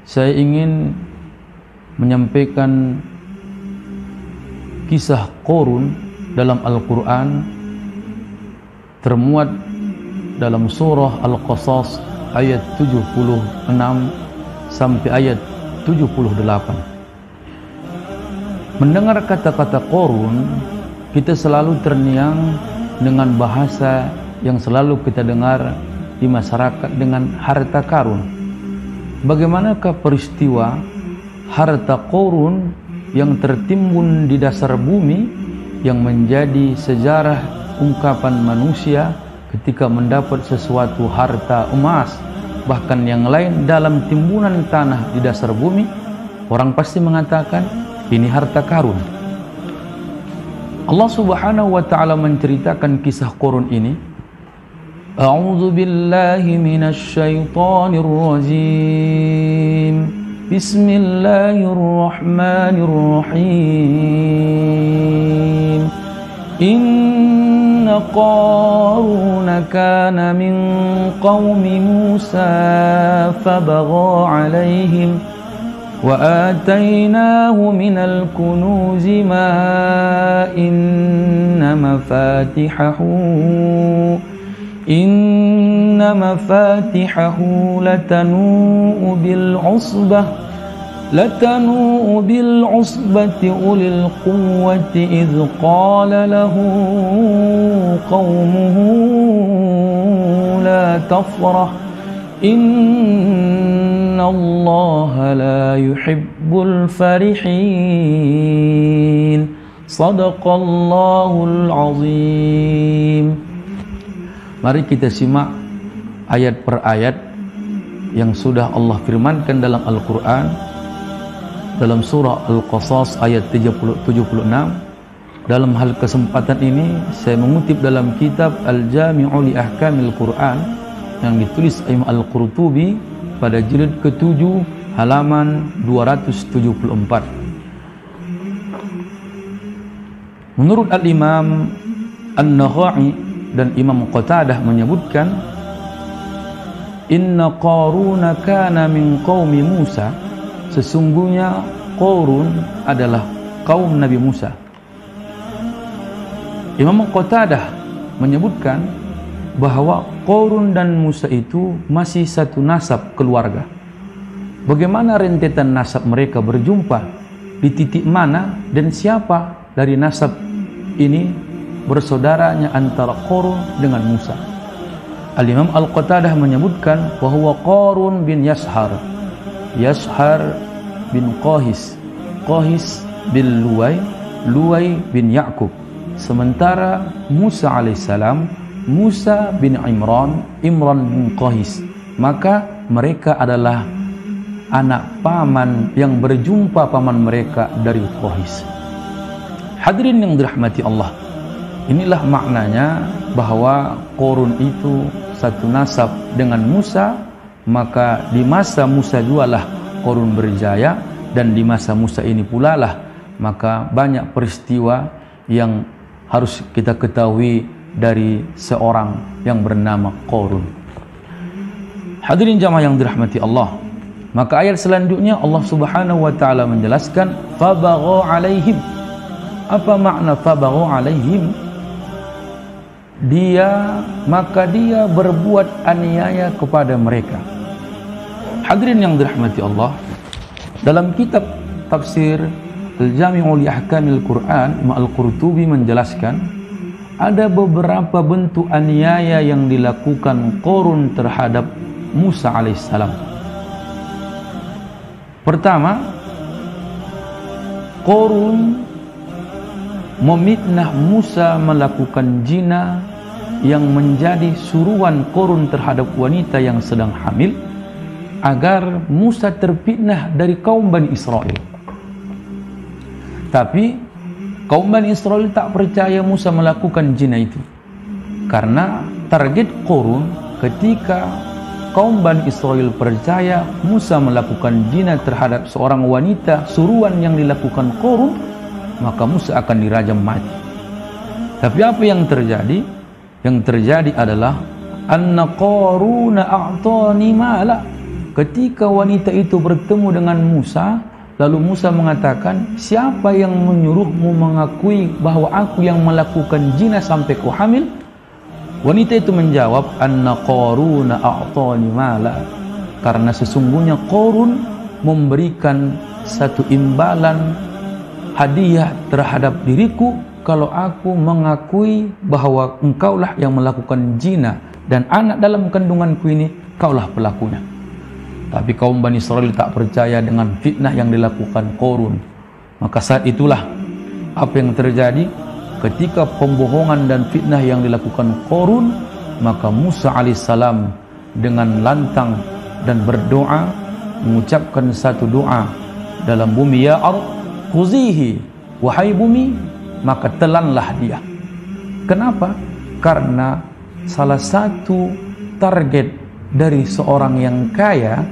saya ingin menyampaikan kisah Qarun dalam Al-Quran, termuat dalam surah Al-Qasas ayat 76 sampai ayat 78. Mendengar kata-kata Qarun, kita selalu terngiang dengan bahasa yang selalu kita dengar di masyarakat dengan harta karun. Bagaimanakah peristiwa harta Qarun yang tertimbun di dasar bumi yang menjadi sejarah ungkapan manusia ketika mendapat sesuatu harta emas, bahkan yang lain dalam timbunan tanah di dasar bumi, orang pasti mengatakan ini harta karun. Allah Subhanahu wa taala menceritakan kisah Qarun ini. A'udzu billahi minasy syaithanir rajim. Bismillahirrahmanirrahim. Inna Qaruna kana min qaumi Musa fabagha 'alaihim وآتيناه من الكنوز ما إن مفاتحه لتنوء بالعصبة أولي القوة إذ قال له قومه لا تفرح Innallaha la yuhibbul farihin. Shadaqallahul azim. Mari kita simak ayat per ayat yang sudah Allah firmankan dalam Al-Quran, dalam surah Al-Qasas ayat 76. Dalam hal kesempatan ini saya mengutip dalam kitab Al-Jami'u li Ahkamil Quran yang ditulis Imam Al-Qurtubi pada jilid ke-7 halaman 274. Menurut Al-Imam An-Nakhai dan Imam Qatadah menyebutkan, Inna Qaruna kana min qaumi Musa, sesungguhnya Qarun adalah kaum Nabi Musa. Imam Qatadah menyebutkan bahwa Qarun dan Musa itu masih satu nasab keluarga. Bagaimana rentetan nasab mereka berjumpa, di titik mana dan siapa dari nasab ini bersaudaranya antara Qarun dengan Musa. Al-Imam Al-Qatadah menyebutkan bahwa Qarun bin Yashar, Yashar bin Qahis, Qahis bin Luwai, Luwai bin Ya'qub. Sementara Musa alaihissalam, Musa bin Imran, Imran bin Qahis. Maka mereka adalah anak paman yang berjumpa paman mereka dari Qahis. Hadirin yang dirahmati Allah, inilah maknanya bahwa Qarun itu satu nasab dengan Musa. Maka di masa Musa jualah Qarun berjaya, dan di masa Musa ini pula lah maka banyak peristiwa yang harus kita ketahui dari seorang yang bernama Qarun. Hadirin jamaah yang dirahmati Allah, maka ayat selanjutnya Allah Subhanahu wa taala menjelaskan fabagha alaihim. Apa makna fabagha alaihim? Maka dia berbuat aniaya kepada mereka. Hadirin yang dirahmati Allah, dalam kitab tafsir Al-Jami'u li Ahkamil Quran, Imam Al-Qurtubi menjelaskan ada beberapa bentuk aniaya yang dilakukan Qarun terhadap Musa alaihissalam. Pertama, Qarun memitnah Musa melakukan zina yang menjadi suruhan Qarun terhadap wanita yang sedang hamil, agar Musa terfitnah dari kaum Bani Israel. Tapi kaum Bani Israel tak percaya Musa melakukan zina itu, karena target Qarun ketika kaum Bani Israel percaya Musa melakukan zina terhadap seorang wanita suruhan yang dilakukan Qarun, maka Musa akan dirajam mati. Tapi apa yang terjadi? Yang terjadi adalah anna Qaruna a'tani mala, ketika wanita itu bertemu dengan Musa, lalu Musa mengatakan, siapa yang menyuruhmu mengakui bahwa aku yang melakukan zina sampai kau hamil? Wanita itu menjawab, anna Qaruna a'tani mala, karena sesungguhnya Qarun memberikan satu imbalan hadiah terhadap diriku kalau aku mengakui bahwa engkaulah yang melakukan zina dan anak dalam kandunganku ini kaulah pelakunya. Tapi kaum Bani Israel tak percaya dengan fitnah yang dilakukan Qarun. Maka saat itulah apa yang terjadi ketika pembohongan dan fitnah yang dilakukan Qarun, maka Musa alaihissalam dengan lantang dan berdoa mengucapkan satu doa dalam bumi, ya ardh khuzihi, wahai bumi, maka telanlah dia. Kenapa? Karena salah satu target dari seorang yang kaya,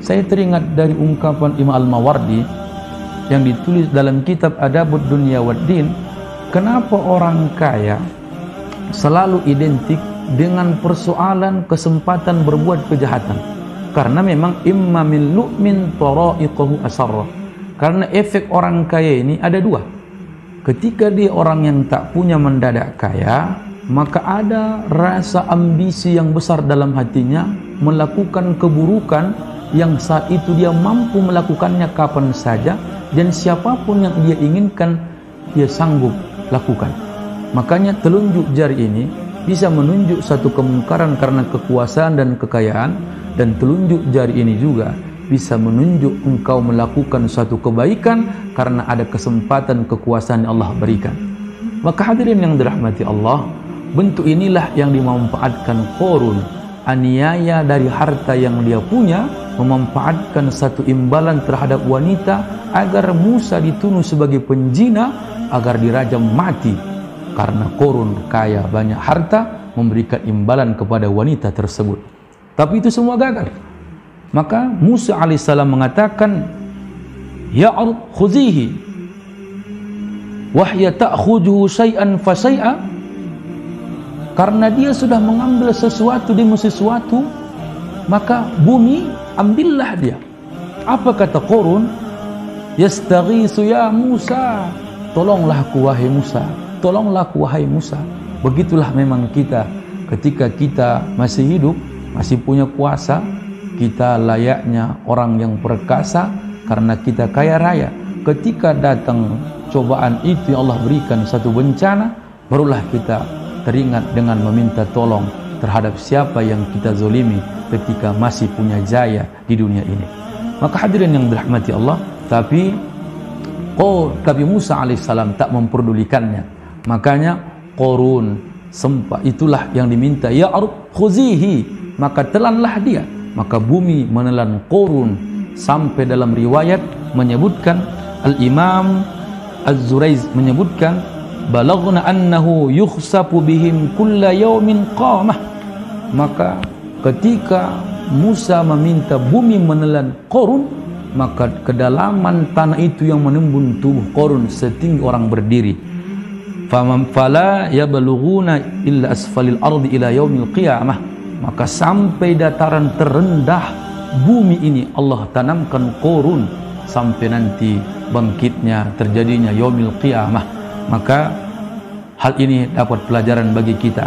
saya teringat dari ungkapan Imam Al-Mawardi yang ditulis dalam kitab Adabud Dunya Waddin, kenapa orang kaya selalu identik dengan persoalan kesempatan berbuat kejahatan? Karena memang imma min lu'min tara'iqahu asarra. Karena efek orang kaya ini ada dua. Ketika dia orang yang tak punya mendadak kaya, maka ada rasa ambisi yang besar dalam hatinya melakukan keburukan yang saat itu dia mampu melakukannya kapan saja dan siapapun yang dia inginkan dia sanggup lakukan. Makanya telunjuk jari ini bisa menunjuk satu kemungkaran karena kekuasaan dan kekayaan, dan telunjuk jari ini juga bisa menunjuk engkau melakukan suatu kebaikan karena ada kesempatan kekuasaan yang Allah berikan. Maka hadirin yang dirahmati Allah, bentuk inilah yang dimanfaatkan Qarun, aniaya dari harta yang dia punya, memanfaatkan satu imbalan terhadap wanita agar Musa dituduh sebagai penjina, agar dirajam mati. Karena Qarun kaya banyak harta, memberikan imbalan kepada wanita tersebut. Tapi itu semua gagal. Maka Musa alaihissalam mengatakan, ya ardh khuzihi wahya ta'khuduhu syai'an fa syai'a, karena dia sudah mengambil sesuatu demi sesuatu, maka bumi ambillah dia. Apa kata Qarun? Yastaghisu ya Musa, tolonglah aku wahai Musa, tolonglah aku wahai Musa. Begitulah memang kita ketika kita masih hidup, masih punya kuasa, kita layaknya orang yang perkasa karena kita kaya raya. Ketika datang cobaan itu yang Allah berikan satu bencana, barulah kita teringat dengan meminta tolong terhadap siapa yang kita zolimi ketika masih punya jaya di dunia ini. Maka hadirin yang dirahmati Allah, tapi Musa alaihissalam tak memperdulikannya. Makanya Qarun sempat, itulah yang diminta, ya ardh khuzihi, maka telanlah dia. Maka bumi menelan Qarun, sampai dalam riwayat menyebutkan, Al-Imam Az-Zuraiz menyebutkan, balaghna annahu yukhsafu bihim kulla yawmin qamah. Maka ketika Musa meminta bumi menelan Qarun, maka kedalaman tanah itu yang menimbun tubuh Qarun setinggi orang berdiri. Fala yablughuna illa asfalil ardi ila yaumil qiyamah. Maka sampai dataran terendah bumi ini Allah tanamkan Qarun sampai nanti bangkitnya, terjadinya yaumil qiyamah. Maka hal ini dapat pelajaran bagi kita.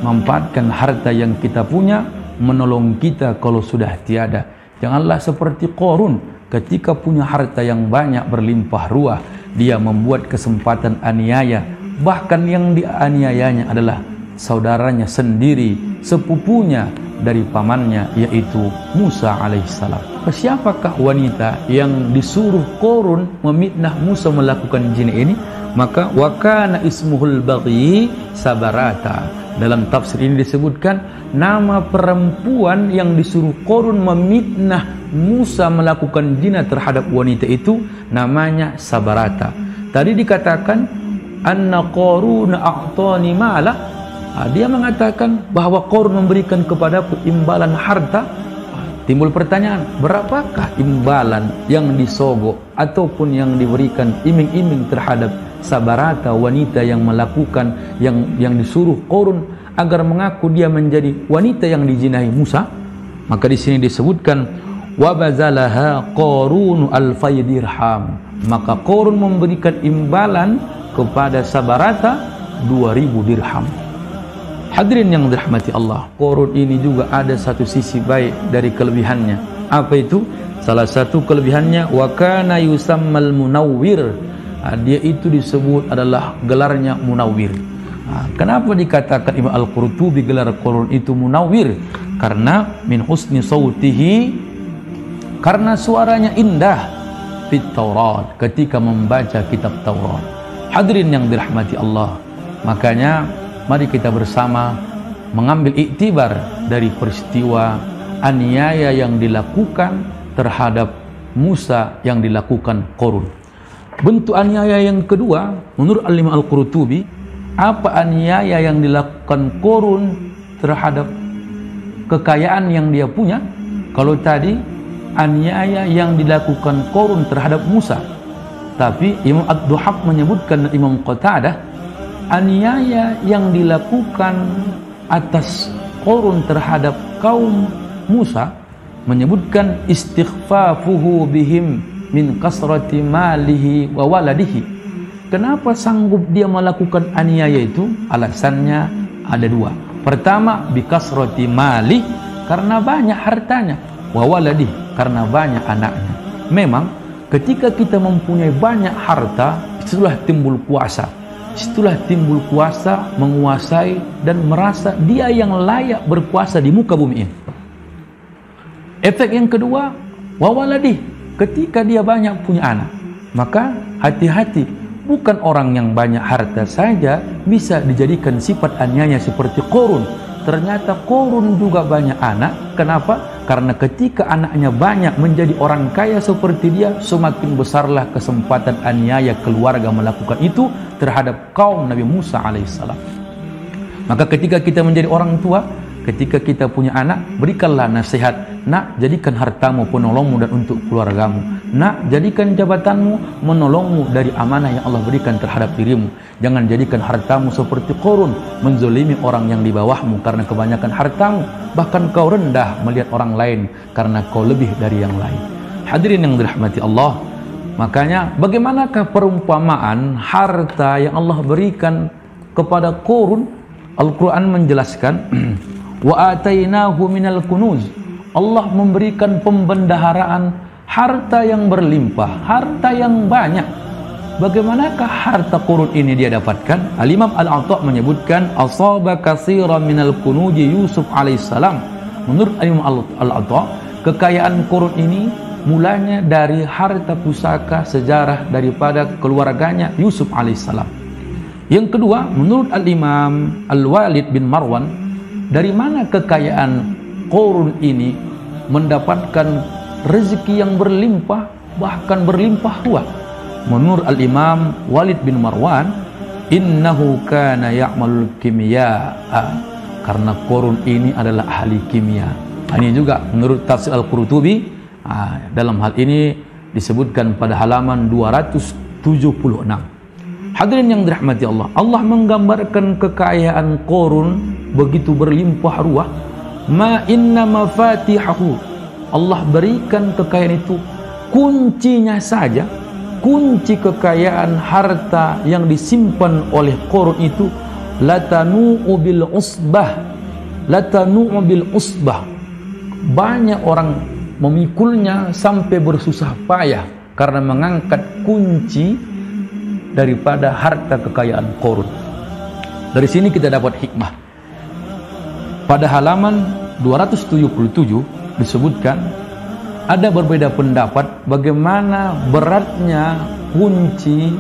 Manfaatkan harta yang kita punya, menolong kita kalau sudah tiada. Janganlah seperti Qarun, ketika punya harta yang banyak berlimpah ruah, dia membuat kesempatan aniaya. Bahkan yang dianiayanya adalah saudaranya sendiri, sepupunya dari pamannya, yaitu Musa alaihissalam. Siapakah wanita yang disuruh Qarun memitnah Musa melakukan zina ini? Maka wakana ismuhul baghi Sabarata. Dalam tafsir ini disebutkan nama perempuan yang disuruh Qarun memitnah Musa melakukan zina terhadap wanita itu namanya Sabarata. Tadi dikatakan anna Qaruna a'tani mala. Dia mengatakan bahwa Qarun memberikan kepadaku imbalan harta. Timbul pertanyaan, berapakah imbalan yang disogok ataupun yang diberikan iming-iming terhadap Sabarata, wanita yang melakukan yang disuruh Qarun agar mengaku dia menjadi wanita yang dijinahi Musa? Maka di sini disebutkan wa bazalaha Qarun alfay dirham. Maka Qarun memberikan imbalan kepada Sabarata 2000 dirham. Hadirin yang dirahmati Allah, Qarun ini juga ada satu sisi baik dari kelebihannya. Apa itu? Salah satu kelebihannya, wa kana yusammal munawwir. Dia itu disebut adalah gelarnya munawwir. Kenapa dikatakan Imam Al-Qurtubi gelar Qarun itu munawwir? Karena min husni sautihi, karena suaranya indah fit Taurat, ketika membaca kitab Taurat. Hadirin yang dirahmati Allah, makanya mari kita bersama mengambil iktibar dari peristiwa aniaya yang dilakukan terhadap Musa yang dilakukan Qarun. Bentuk aniaya yang kedua menurut Al-Imam Al-Qurtubi, apa aniaya yang dilakukan Qarun terhadap kekayaan yang dia punya? Kalau tadi aniaya yang dilakukan Qarun terhadap Musa, tapi Imam Ad-Duhaq menyebutkan, Imam Qatadah, aniaya yang dilakukan atas Qarun terhadap kaum Musa, menyebutkan istighfafuhu bihim min kasrati malihi wa waladihi. Kenapa sanggup dia melakukan aniaya itu? Alasannya ada dua. Pertama, bi kasrati mali, karena banyak hartanya, wa waladihi, karena banyak anaknya. Memang ketika kita mempunyai banyak harta, itulah timbul kuasa. Itulah timbul kuasa, menguasai dan merasa dia yang layak berkuasa di muka bumi ini. Efek yang kedua, wa waladihi, ketika dia banyak punya anak, maka hati-hati, bukan orang yang banyak harta saja bisa dijadikan sifat aniaya seperti Qarun. Ternyata Qarun juga banyak anak. Kenapa? Karena ketika anaknya banyak menjadi orang kaya seperti dia, semakin besarlah kesempatan aniaya keluarga melakukan itu terhadap kaum Nabi Musa alaihissalam. Maka ketika kita menjadi orang tua, ketika kita punya anak, berikanlah nasihat. Nak, jadikan hartamu penolongmu dan untuk keluargamu. Nak, jadikan jabatanmu menolongmu dari amanah yang Allah berikan terhadap dirimu. Jangan jadikan hartamu seperti Qarun, menzolimi orang yang di bawahmu karena kebanyakan hartamu. Bahkan kau rendah melihat orang lain karena kau lebih dari yang lain. Hadirin yang dirahmati Allah, makanya bagaimanakah perumpamaan harta yang Allah berikan kepada Qarun? Al-Quran menjelaskan, wa atainahu minal kunuz. Allah memberikan pembendaharaan harta yang berlimpah, harta yang banyak. Bagaimanakah harta Qarun ini dia dapatkan? Al-Imam Al-Atha menyebutkan, asaba katsiran minal kunuji Yusuf alaihissalam. Menurut Al-Imam Al-Atha, kekayaan Qarun ini mulanya dari harta pusaka sejarah daripada keluarganya Yusuf alaihissalam. Yang kedua, menurut Al-Imam Al-Walid bin Marwan, dari mana kekayaan Qarun ini mendapatkan rezeki yang berlimpah, bahkan berlimpah ruah? Menurut Al-Imam Walid bin Marwan, innahu kana ya'malul kimia, karena Qarun ini adalah ahli kimia. Ini juga menurut tafsir Al-Qurtubi, dalam hal ini disebutkan pada halaman 276. Hadirin yang dirahmati Allah, Allah menggambarkan kekayaan Qarun begitu berlimpah ruah. Ma inna mafatihahu, Allah berikan kekayaan itu, kuncinya saja, kunci kekayaan harta yang disimpan oleh Qarun itu, latanu'u bil usbah, latanu'u bil usbah. Banyak orang memikulnya sampai bersusah payah karena mengangkat kunci daripada harta kekayaan Qarun. Dari sini kita dapat hikmah. Pada halaman 277 disebutkan ada berbeda pendapat bagaimana beratnya kunci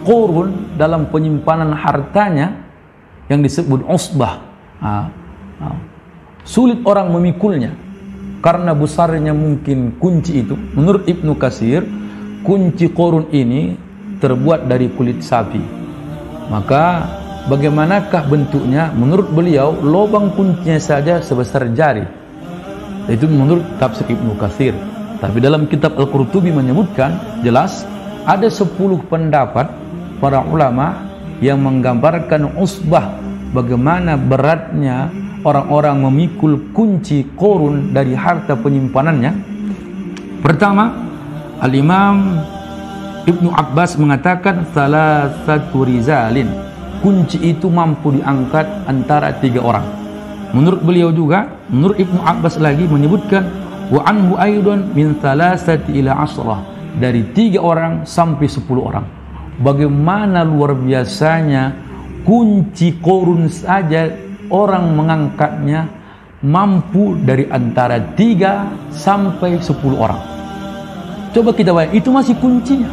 Qarun dalam penyimpanan hartanya yang disebut usbah. Sulit orang memikulnya karena besarnya mungkin kunci itu. Menurut Ibnu Katsir, kunci Qarun ini terbuat dari kulit sapi. Maka bagaimanakah bentuknya? Menurut beliau, lubang kuncinya saja sebesar jari. Itu menurut tafsir Ibnu Katsir. Tapi dalam kitab Al-Qurtubi menyebutkan jelas ada 10 pendapat para ulama yang menggambarkan usbah, bagaimana beratnya orang-orang memikul kunci Qarun dari harta penyimpanannya. Pertama, Al-Imam Ibnu Abbas mengatakan salasatu rizalin, kunci itu mampu diangkat antara 3 orang. Menurut beliau juga, menurut Ibnu Abbas lagi menyebutkan wa anhu aidan min salasati ila asrah, dari 3 orang sampai 10 orang. Bagaimana luar biasanya kunci Qorun saja orang mengangkatnya mampu dari antara 3 sampai 10 orang. Coba kita bayangkan, itu masih kuncinya.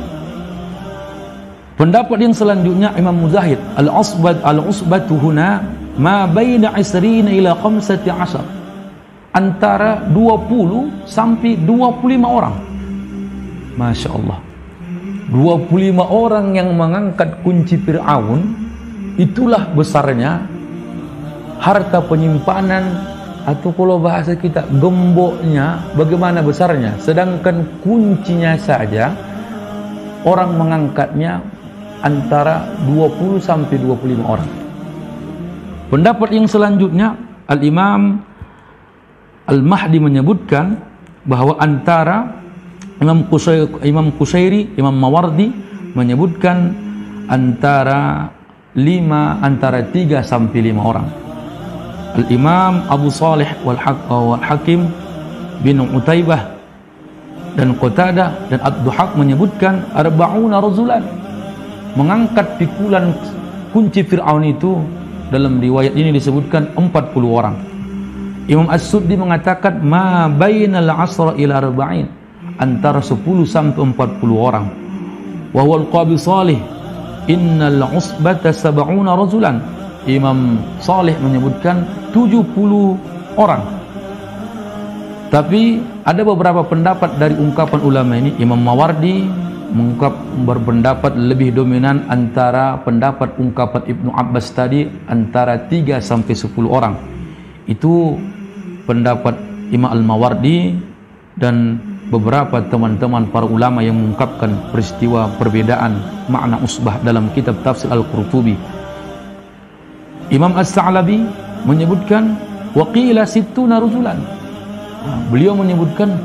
Pendapat yang selanjutnya Imam Mujahid, al-usbatu huna ma baina 20 ila 15, antara 20 sampai 25 orang. Masya Allah, 25 orang yang mengangkat kunci Fir'aun, itulah besarnya harta penyimpanan, atau kalau bahasa kita gemboknya, bagaimana besarnya. Sedangkan kuncinya saja orang mengangkatnya antara 20 sampai 25 orang. Pendapat yang selanjutnya Al-Imam Al-Mahdi menyebutkan bahwa antara Imam Qusairi, Imam Mawardi menyebutkan antara 3 sampai 5 orang. Al-Imam Abu Salih wal Hakim bin Utaibah dan Qatadah dan Ad-Duhaq menyebutkan 40 rajulan, mengangkat pikulan kunci Fir'aun itu. Dalam riwayat ini disebutkan 40 orang. Imam As-Suddi mengatakan ma bainal asra ila 40, antara 10 sampai 40 orang. Wa huwa al-Qabi Salih innal usbata 70 rajulan. Imam Salih menyebutkan 70 orang. Tapi ada beberapa pendapat dari ungkapan ulama ini. Imam Mawardi berpendapat lebih dominan antara pendapat ungkapan Ibnu Abbas tadi, antara 3 sampai 10 orang. Itu pendapat Imam Al-Mawardi dan beberapa teman-teman para ulama yang mengungkapkan peristiwa perbedaan makna usbah dalam kitab tafsir Al-Qurtubi. Imam As-Sa'labi menyebutkan waqila sittuna rujulan. Beliau menyebutkan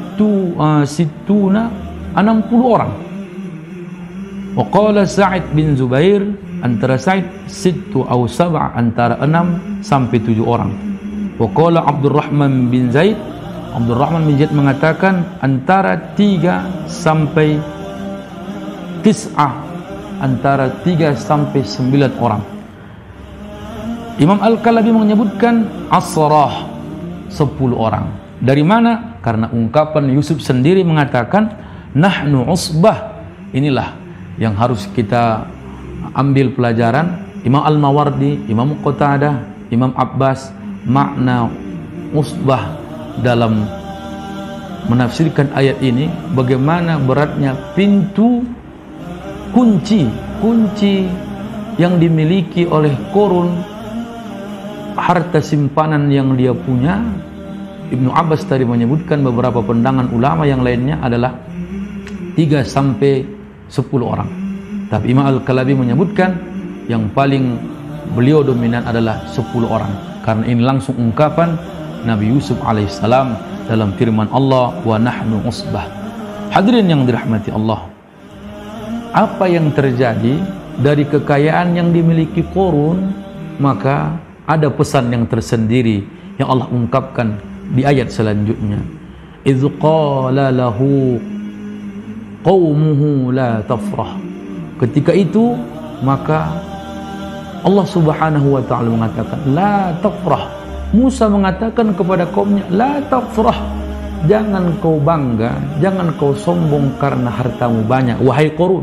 sittuna 60 orang. Waqala Sa'id bin Zubair, antara Sa'id sittu atau 7, antara 6 sampai 7 orang. Waqala Abdurrahman bin Zaid mengatakan antara 3 sampai 9, antara 3 sampai 9 orang. Imam Al-Kalabi menyebutkan asrah, 10 orang. Dari mana? Karena ungkapan Yusuf sendiri mengatakan nahnu usbah. Inilah yang harus kita ambil pelajaran. Imam Al-Mawardi, Imam Qatadah, Imam Abbas, makna usbah dalam menafsirkan ayat ini, bagaimana beratnya pintu kunci yang dimiliki oleh Qorun, harta simpanan yang dia punya. Ibnu Abbas tadi menyebutkan beberapa pandangan ulama yang lainnya adalah 3 sampai 10 orang. Tapi Imam Al-Kalabi menyebutkan yang paling beliau dominan adalah 10 orang. Karena ini langsung ungkapan Nabi Yusuf alaihissalam dalam firman Allah wa nahnu usbah. Hadirin yang dirahmati Allah, apa yang terjadi dari kekayaan yang dimiliki Qorun, maka ada pesan yang tersendiri yang Allah ungkapkan di ayat selanjutnya. Idz qala lahu qaumuhu la tafrah. Ketika itu maka Allah Subhanahu wa taala mengatakan la tafrah. Musa mengatakan kepada kaumnya la tafrah, jangan kau bangga, jangan kau sombong karena hartamu banyak wahai Qorun.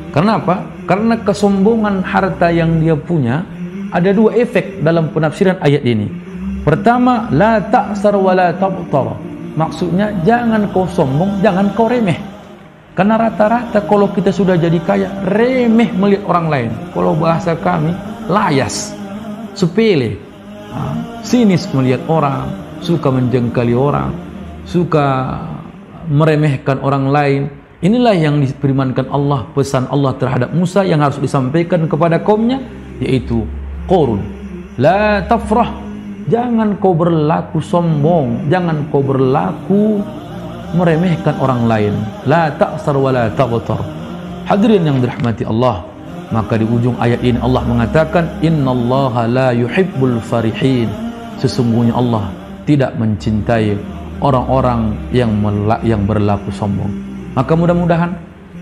Karena apa? Karena kesombongan harta yang dia punya ada 2 efek dalam penafsiran ayat ini. Pertama, la ta'sar wa la tabtar. Maksudnya jangan kau sombong, jangan kau remeh. Karena rata-rata kalau kita sudah jadi kaya, remeh melihat orang lain. Kalau bahasa kami, layas, sepele, sinis melihat orang, suka menjengkali orang, suka meremehkan orang lain. Inilah yang difirmankan Allah, pesan Allah terhadap Musa yang harus disampaikan kepada kaumnya, yaitu Qorun. La tafrah, jangan kau berlaku sombong, jangan kau berlaku meremehkan orang lain. La ta'sar wa la taghtar. Hadirin yang dirahmati Allah, maka di ujung ayat ini Allah mengatakan, innallaha la yuhibbul farihin. Sesungguhnya Allah tidak mencintai orang-orang yang berlaku sombong. Maka mudah-mudahan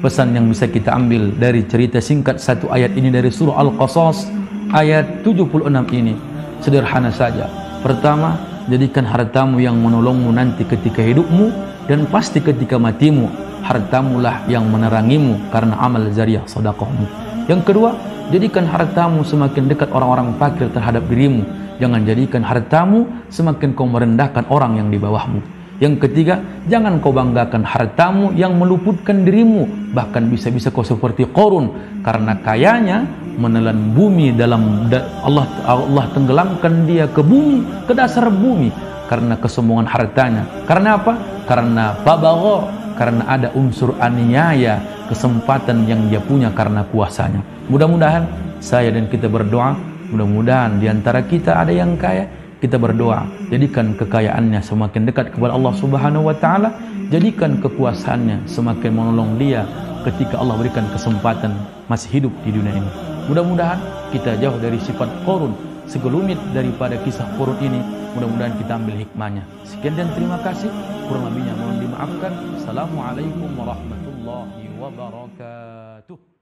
pesan yang bisa kita ambil dari cerita singkat satu ayat ini dari surah Al-Qasas ayat 76 ini sederhana saja. Pertama, jadikan hartamu yang menolongmu nanti ketika hidupmu, dan pasti ketika matimu hartamulah yang menerangimu karena amal jariah sedekahmu. Yang kedua, jadikan hartamu semakin dekat orang-orang fakir terhadap dirimu. Jangan jadikan hartamu semakin kau merendahkan orang yang di bawahmu. Yang ketiga, jangan kau banggakan hartamu yang meluputkan dirimu. Bahkan bisa-bisa kau seperti Qarun, karena kayanya menelan bumi Allah tenggelamkan dia ke bumi, ke dasar bumi karena kesombongan hartanya. Karena apa? Karena babagha, karena ada unsur aniaya, kesempatan yang dia punya karena kuasanya. Mudah-mudahan saya dan kita berdoa, mudah-mudahan di antara kita ada yang kaya. Kita berdoa, jadikan kekayaannya semakin dekat kepada Allah Subhanahu wa taala, jadikan kekuasaannya semakin menolong dia ketika Allah berikan kesempatan masih hidup di dunia ini. Mudah-mudahan kita jauh dari sifat Qarun, segelumit daripada kisah Qarun ini. Mudah-mudahan kita ambil hikmahnya. Sekian dan terima kasih. Kurang lebihnya mohon dimaafkan. Assalamualaikum warahmatullahi wabarakatuh.